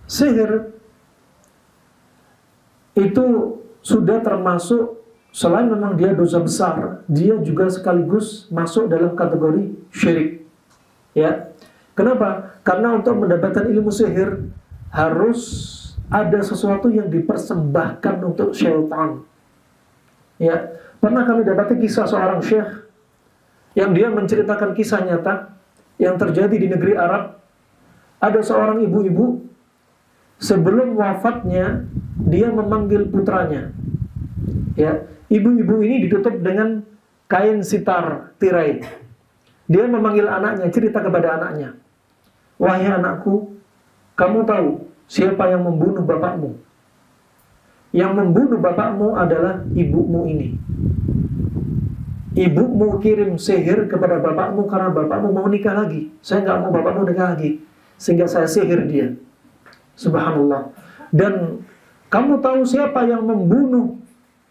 Sihir itu sudah termasuk, selain memang dia dosa besar, dia juga sekaligus masuk dalam kategori syirik. Ya, kenapa? Karena untuk mendapatkan ilmu sihir harus ada sesuatu yang dipersembahkan untuk syaitan. Ya, pernah kami dapati kisah seorang syekh yang dia menceritakan kisah nyata yang terjadi di negeri Arab. Ada seorang ibu-ibu, sebelum wafatnya dia memanggil putranya. Ya, ibu-ibu ini ditutup dengan kain sitar tirai. Dia memanggil anaknya, cerita kepada anaknya, "Wahai anakku, kamu tahu siapa yang membunuh bapakmu? Yang membunuh bapakmu adalah ibumu ini. Ibumu kirim sihir kepada bapakmu karena bapakmu mau nikah lagi. Saya nggak mau bapakmu nikah lagi, sehingga saya sihir dia." Subhanallah. Dan kamu tahu siapa yang membunuh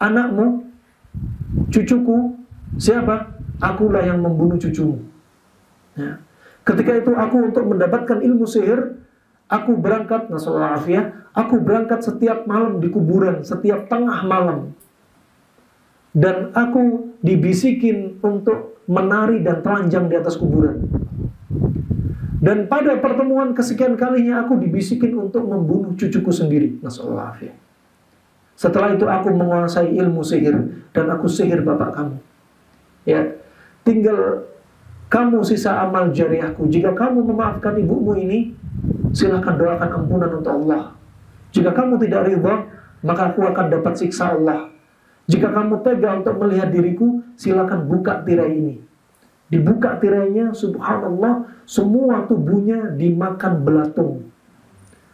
anakmu, cucuku? Siapa? Akulah yang membunuh cucumu. Ya. Ketika itu aku untuk mendapatkan ilmu sihir, aku berangkat, nasallahu alaihi, aku berangkat setiap malam di kuburan, setiap tengah malam. Dan aku dibisikin untuk menari dan telanjang di atas kuburan. Dan pada pertemuan kesekian kalinya aku dibisikin untuk membunuh cucuku sendiri. Nasallahu alaihi. Setelah itu aku menguasai ilmu sihir dan aku sihir bapak kamu. Ya, tinggal kamu sisa amal jariahku. Jika kamu memaafkan ibumu ini, silakan doakan ampunan untuk Allah. Jika kamu tidak ridha, maka aku akan dapat siksa Allah. Jika kamu tega untuk melihat diriku, silakan buka tirai ini. Dibuka tirainya, subhanallah, semua tubuhnya dimakan belatung,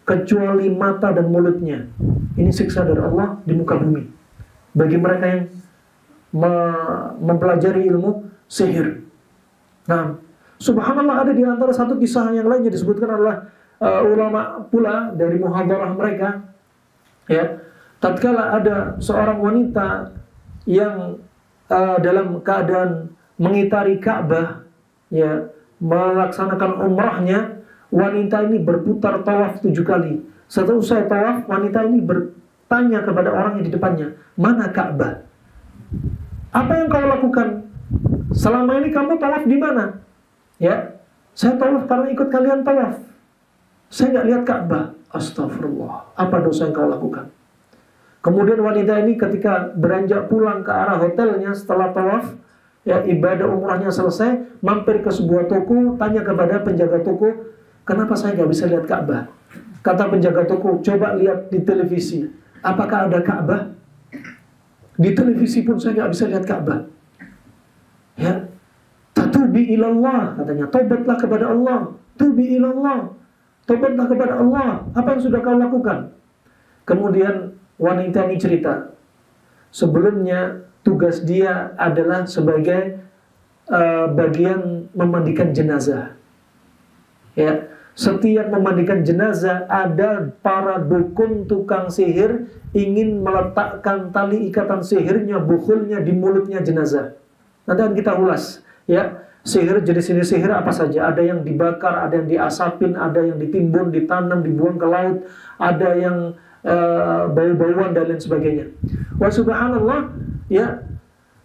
kecuali mata dan mulutnya. Ini siksa dari Allah di muka bumi bagi mereka yang mempelajari ilmu sihir. Nah, subhanallah, ada di antara satu kisah yang lainnya disebutkan adalah ulama pula dari muhadharah mereka. Ya, tatkala ada seorang wanita yang dalam keadaan mengitari Ka'bah, ya, melaksanakan umrahnya, wanita ini berputar tawaf 7 kali. Setelah usai tawaf, wanita ini bertanya kepada orang yang di depannya, "Mana Ka'bah? Apa yang kau lakukan? Selama ini kamu tawaf di mana?" "Ya, saya tawaf karena ikut kalian tawaf. Saya nggak lihat Ka'bah." "Astagfirullah, apa dosa yang kau lakukan?" Kemudian wanita ini ketika beranjak pulang ke arah hotelnya setelah tawaf, ya, ibadah umrahnya selesai, mampir ke sebuah toko, tanya kepada penjaga toko, "Kenapa saya nggak bisa lihat Ka'bah?" Kata penjaga toko, "Coba lihat di televisi, apakah ada Ka'bah?" "Di televisi pun saya nggak bisa lihat Ka'bah." Ya, "Tatubi ilallah," katanya, "tobatlah kepada Allah." "Tubi ilallah," tobatlah kepada Allah. Apa yang sudah kau lakukan? Kemudian wanita ini cerita, sebelumnya tugas dia adalah sebagai bagian memandikan jenazah. Ya, setiap memandikan jenazah ada para dukun tukang sihir ingin meletakkan tali ikatan sihirnya, bukhulnya di mulutnya jenazah. Nanti akan kita ulas, ya, sihir jenis ini sihir apa saja. Ada yang dibakar, ada yang diasapin, ada yang ditimbun, ditanam, dibuang ke laut, ada yang bau-bauan dan lain sebagainya. Wa subhanallah, ya,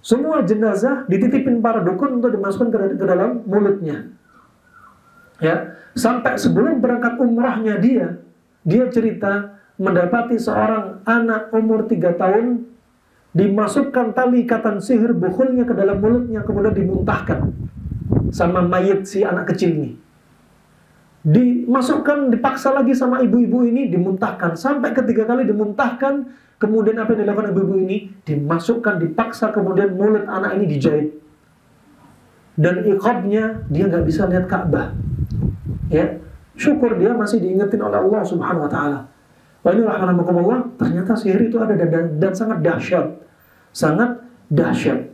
semua jenazah dititipin para dukun untuk dimasukkan ke dalam mulutnya. Ya, sampai sebelum berangkat umrahnya dia cerita mendapati seorang anak umur 3 tahun dimasukkan tali ikatan sihir bukhulnya ke dalam mulutnya, kemudian dimuntahkan sama mayit si anak kecil ini. Dimasukkan, dipaksa lagi sama ibu-ibu ini, dimuntahkan. Sampai ketiga kali dimuntahkan, kemudian apa yang dilakukan ibu-ibu ini? Dimasukkan, dipaksa, kemudian mulut anak ini dijahit. Dan iqabnya, dia nggak bisa lihat Ka'bah. Ya, syukur dia masih diingetin oleh Allah Subhanahu Wa Taala. Wa ini rahmanakumullah, ternyata sihir itu ada dan sangat dahsyat, sangat dahsyat.